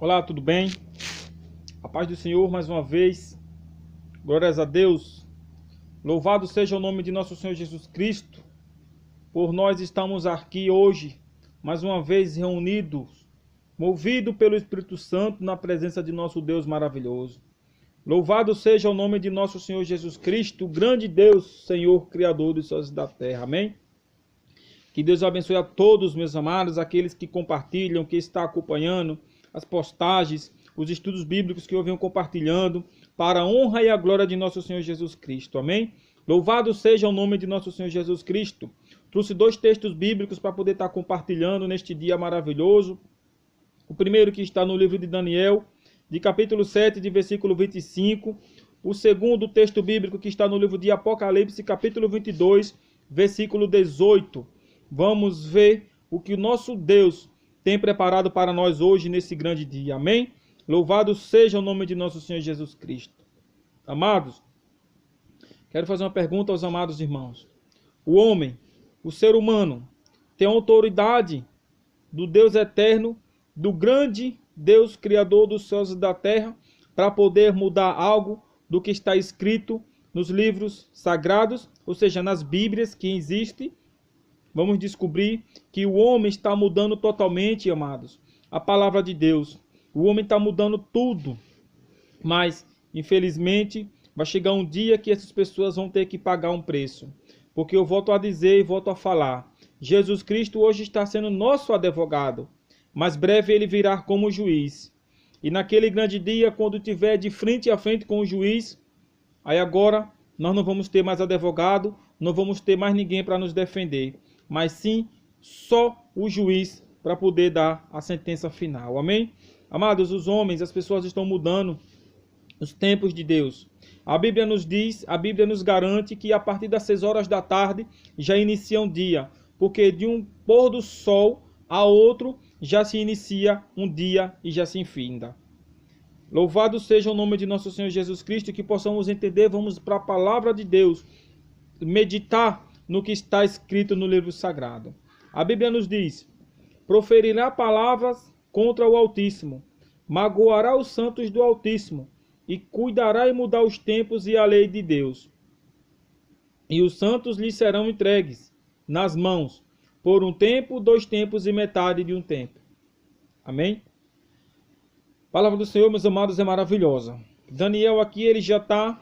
Olá, tudo bem? A paz do Senhor mais uma vez. Glórias a Deus. Louvado seja o nome de nosso Senhor Jesus Cristo. Por nós estamos aqui hoje, mais uma vez reunidos, movidos pelo Espírito Santo na presença de nosso Deus maravilhoso. Louvado seja o nome de nosso Senhor Jesus Cristo, o grande Deus, Senhor, Criador dos céus e da terra. Amém? Que Deus abençoe a todos, meus amados, aqueles que compartilham, que estão acompanhando as postagens, os estudos bíblicos que eu venho compartilhando, para a honra e a glória de nosso Senhor Jesus Cristo. Amém? Louvado seja o nome de nosso Senhor Jesus Cristo. Trouxe 2 textos bíblicos para poder estar compartilhando neste dia maravilhoso. O primeiro que está no livro de Daniel, de capítulo 7, de versículo 25. O segundo texto bíblico que está no livro de Apocalipse, capítulo 22, versículo 18. Vamos ver o que o nosso Deus tem preparado para nós hoje nesse grande dia. Amém? Louvado seja o nome de nosso Senhor Jesus Cristo. Amados, quero fazer uma pergunta aos amados irmãos. O homem, o ser humano, tem autoridade do Deus eterno, do grande Deus criador dos céus e da terra, para poder mudar algo do que está escrito nos livros sagrados, ou seja, nas Bíblias que existem? Vamos descobrir que o homem está mudando totalmente, amados, a palavra de Deus. O homem está mudando tudo. Mas, infelizmente, vai chegar um dia que essas pessoas vão ter que pagar um preço. Porque eu volto a dizer e volto a falar. Jesus Cristo hoje está sendo nosso advogado. Mas breve ele virá como juiz. E naquele grande dia, quando tiver de frente a frente com o juiz, aí agora nós não vamos ter mais advogado, não vamos ter mais ninguém para nos defender. Mas sim, só o juiz para poder dar a sentença final. Amém? Amados, os homens, as pessoas estão mudando os tempos de Deus. A Bíblia nos diz, a Bíblia nos garante que a partir das 6 horas da tarde já inicia um dia. Porque de um pôr do sol a outro já se inicia um dia e já se enfinda. Louvado seja o nome de nosso Senhor Jesus Cristo, que possamos entender, vamos para a palavra de Deus, meditar no que está escrito no livro sagrado. A Bíblia nos diz: proferirá palavras contra o Altíssimo, magoará os santos do Altíssimo, e cuidará em mudar os tempos e a lei de Deus. E os santos lhe serão entregues nas mãos, por um tempo, 2 tempos e metade de um tempo. Amém? A palavra do Senhor, meus amados, é maravilhosa. Daniel aqui, ele já está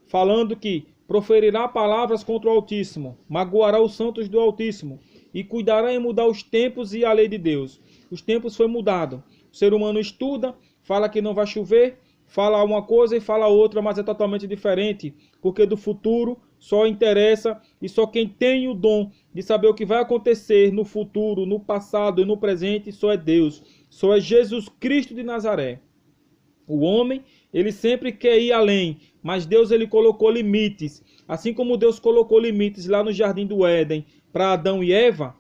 falando que proferirá palavras contra o Altíssimo, magoará os santos do Altíssimo, e cuidará em mudar os tempos e a lei de Deus. Os tempos foi mudado. O ser humano estuda, fala que não vai chover, fala uma coisa e fala outra, mas é totalmente diferente, porque do futuro só interessa e só quem tem o dom de saber o que vai acontecer no futuro, no passado e no presente, só é Deus, só é Jesus Cristo de Nazaré. O homem, ele sempre quer ir além, mas Deus ele colocou limites. Assim como Deus colocou limites lá no Jardim do Éden para Adão e Eva,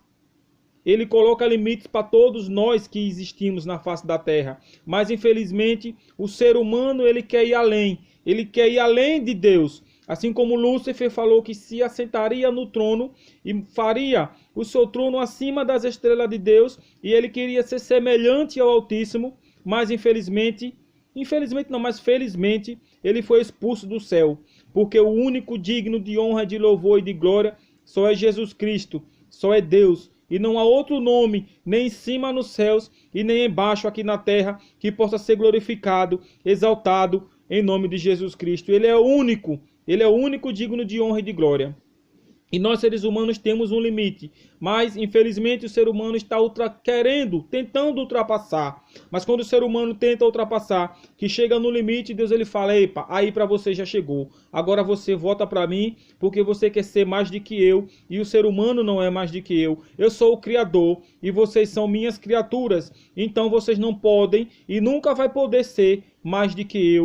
ele coloca limites para todos nós que existimos na face da terra. Mas infelizmente o ser humano ele quer ir além. Ele quer ir além de Deus. Assim como Lúcifer falou que se assentaria no trono e faria o seu trono acima das estrelas de Deus. E ele queria ser semelhante ao Altíssimo. Mas felizmente ele foi expulso do céu. Porque o único digno de honra, de louvor e de glória só é Jesus Cristo. Só é Deus. E não há outro nome, nem em cima nos céus e nem embaixo aqui na terra, que possa ser glorificado, exaltado em nome de Jesus Cristo. Ele é o único digno de honra e de glória. E nós seres humanos temos um limite, mas infelizmente o ser humano está tentando ultrapassar. Mas quando o ser humano tenta ultrapassar, que chega no limite, Deus ele fala: epa, aí para você já chegou. Agora você volta para mim, porque você quer ser mais do que eu, e o ser humano não é mais do que eu. Eu sou o Criador e vocês são minhas criaturas. Então vocês não podem e nunca vai poder ser mais do que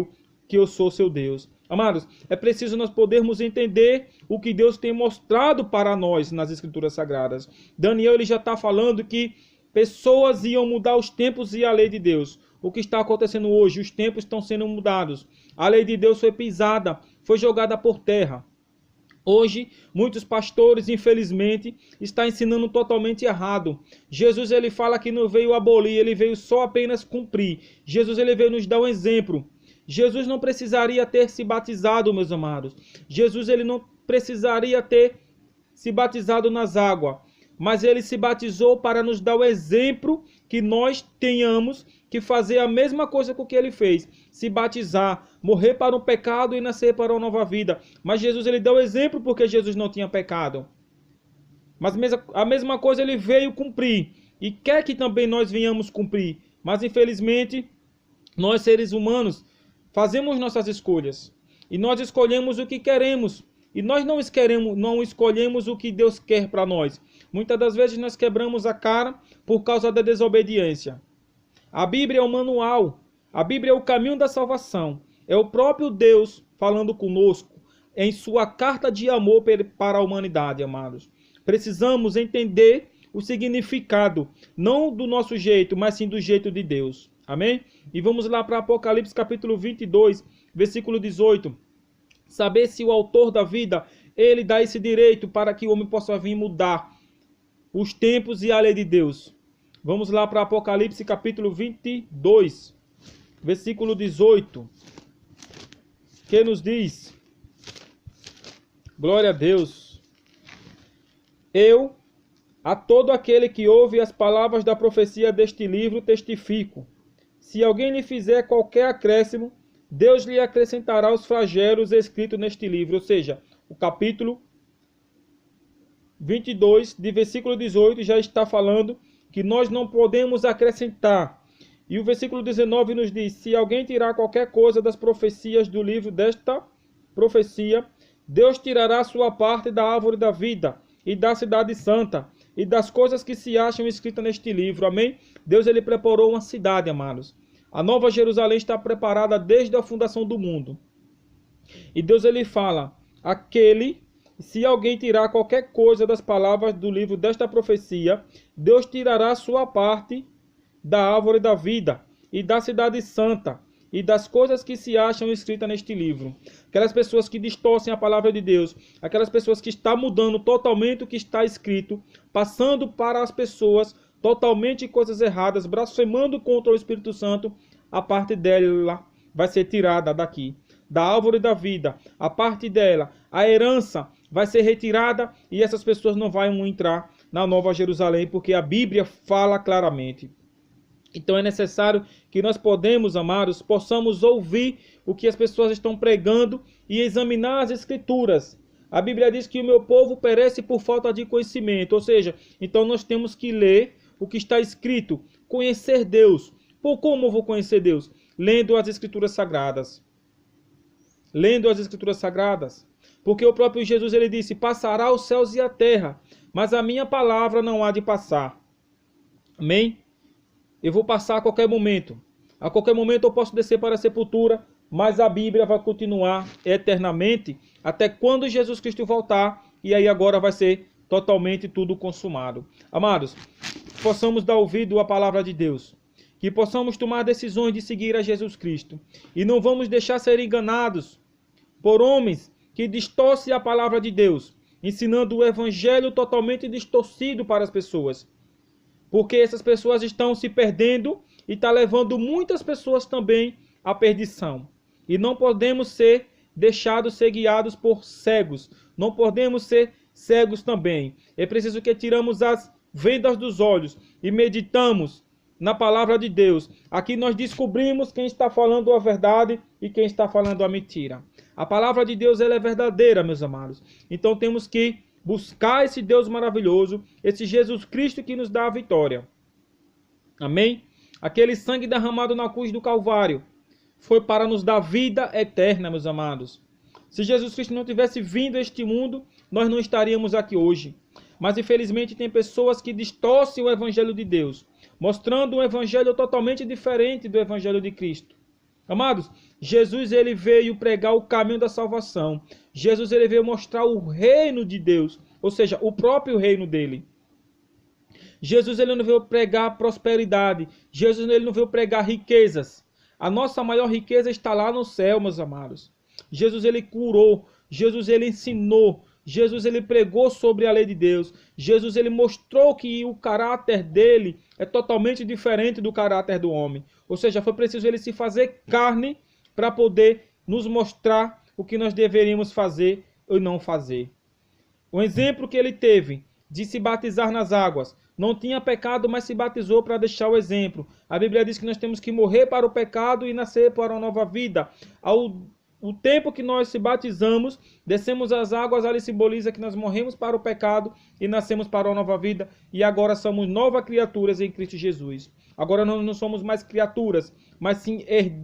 eu sou seu Deus. Amados, é preciso nós podermos entender o que Deus tem mostrado para nós nas Escrituras Sagradas. Daniel ele já está falando que pessoas iam mudar os tempos e a lei de Deus. O que está acontecendo hoje? Os tempos estão sendo mudados. A lei de Deus foi pisada, foi jogada por terra. Hoje, muitos pastores, infelizmente, estão ensinando totalmente errado. Jesus ele fala que não veio abolir, ele veio só apenas cumprir. Jesus ele veio nos dar um exemplo. Jesus não precisaria ter se batizado, meus amados. Jesus ele não precisaria ter se batizado nas águas, mas ele se batizou para nos dar o exemplo que nós tenhamos que fazer a mesma coisa que o que ele fez, se batizar, morrer para o pecado e nascer para uma nova vida. Mas Jesus ele deu o exemplo porque Jesus não tinha pecado. Mas a mesma coisa ele veio cumprir e quer que também nós venhamos cumprir. Mas infelizmente, nós seres humanos fazemos nossas escolhas e nós escolhemos o que queremos. E nós não escolhemos o que Deus quer para nós. Muitas das vezes nós quebramos a cara por causa da desobediência. A Bíblia é o manual. A Bíblia é o caminho da salvação. É o próprio Deus falando conosco em sua carta de amor para a humanidade, amados. Precisamos entender o significado, não do nosso jeito, mas sim do jeito de Deus. Amém? E vamos lá para Apocalipse capítulo 22, versículo 18. Saber se o autor da vida, ele dá esse direito para que o homem possa vir mudar os tempos e a lei de Deus. Vamos lá para Apocalipse capítulo 22, versículo 18. Que nos diz: glória a Deus. Eu, a todo aquele que ouve as palavras da profecia deste livro, testifico. Se alguém lhe fizer qualquer acréscimo, Deus lhe acrescentará os flagelos escritos neste livro. Ou seja, o capítulo 22, de versículo 18, já está falando que nós não podemos acrescentar. E o versículo 19 nos diz: se alguém tirar qualquer coisa das profecias do livro desta profecia, Deus tirará sua parte da árvore da vida e da cidade santa e das coisas que se acham escritas neste livro. Amém? Deus ele preparou uma cidade, amados. A Nova Jerusalém está preparada desde a fundação do mundo. E Deus ele fala: se alguém tirar qualquer coisa das palavras do livro desta profecia, Deus tirará sua parte da árvore da vida e da cidade santa e das coisas que se acham escritas neste livro. Aquelas pessoas que distorcem a palavra de Deus, aquelas pessoas que estão mudando totalmente o que está escrito, passando para as pessoas totalmente coisas erradas, blasfemando contra o Espírito Santo, a parte dela vai ser tirada daqui. Da árvore da vida, a parte dela, a herança vai ser retirada e essas pessoas não vão entrar na Nova Jerusalém, porque a Bíblia fala claramente. Então é necessário que nós possamos ouvir o que as pessoas estão pregando e examinar as Escrituras. A Bíblia diz que o meu povo perece por falta de conhecimento, ou seja, então nós temos que ler o que está escrito, conhecer Deus. Por como eu vou conhecer Deus? Lendo as Escrituras Sagradas. Lendo as Escrituras Sagradas. Porque o próprio Jesus ele disse: passará os céus e a terra, mas a minha palavra não há de passar. Amém? Eu vou passar a qualquer momento. A qualquer momento eu posso descer para a sepultura, mas a Bíblia vai continuar eternamente até quando Jesus Cristo voltar, e aí agora vai ser totalmente tudo consumado. Amados, possamos dar ouvido à palavra de Deus, que possamos tomar decisões de seguir a Jesus Cristo, e não vamos deixar ser enganados por homens que distorcem a palavra de Deus, ensinando o evangelho totalmente distorcido para as pessoas. Porque essas pessoas estão se perdendo e está levando muitas pessoas também à perdição. E não podemos ser deixados ser guiados por cegos. Não podemos ser cegos também. É preciso que tiramos as vendas dos olhos e meditamos na palavra de Deus. Aqui nós descobrimos quem está falando a verdade e quem está falando a mentira. A palavra de Deus ela é verdadeira, meus amados. Então temos que buscar esse Deus maravilhoso, esse Jesus Cristo que nos dá a vitória. Amém? Aquele sangue derramado na cruz do Calvário foi para nos dar vida eterna, meus amados. Se Jesus Cristo não tivesse vindo a este mundo, nós não estaríamos aqui hoje. Mas infelizmente tem pessoas que distorcem o evangelho de Deus, mostrando um evangelho totalmente diferente do evangelho de Cristo. Amados, Jesus ele veio pregar o caminho da salvação. Jesus ele veio mostrar o reino de Deus, ou seja, o próprio reino dele. Jesus ele não veio pregar prosperidade. Jesus ele não veio pregar riquezas. A nossa maior riqueza está lá no céu, meus amados. Jesus ele curou, Jesus ele ensinou, Jesus ele pregou sobre a lei de Deus. Jesus ele mostrou que o caráter dele é totalmente diferente do caráter do homem. Ou seja, foi preciso ele se fazer carne para poder nos mostrar o que nós deveríamos fazer ou não fazer. O exemplo que ele teve de se batizar nas águas. Não tinha pecado, mas se batizou para deixar o exemplo. A Bíblia diz que nós temos que morrer para o pecado e nascer para uma nova vida. O tempo que nós se batizamos, descemos as águas, ali simboliza que nós morremos para o pecado e nascemos para uma nova vida. E agora somos novas criaturas em Cristo Jesus. Agora nós não somos mais criaturas, mas sim herdeiros.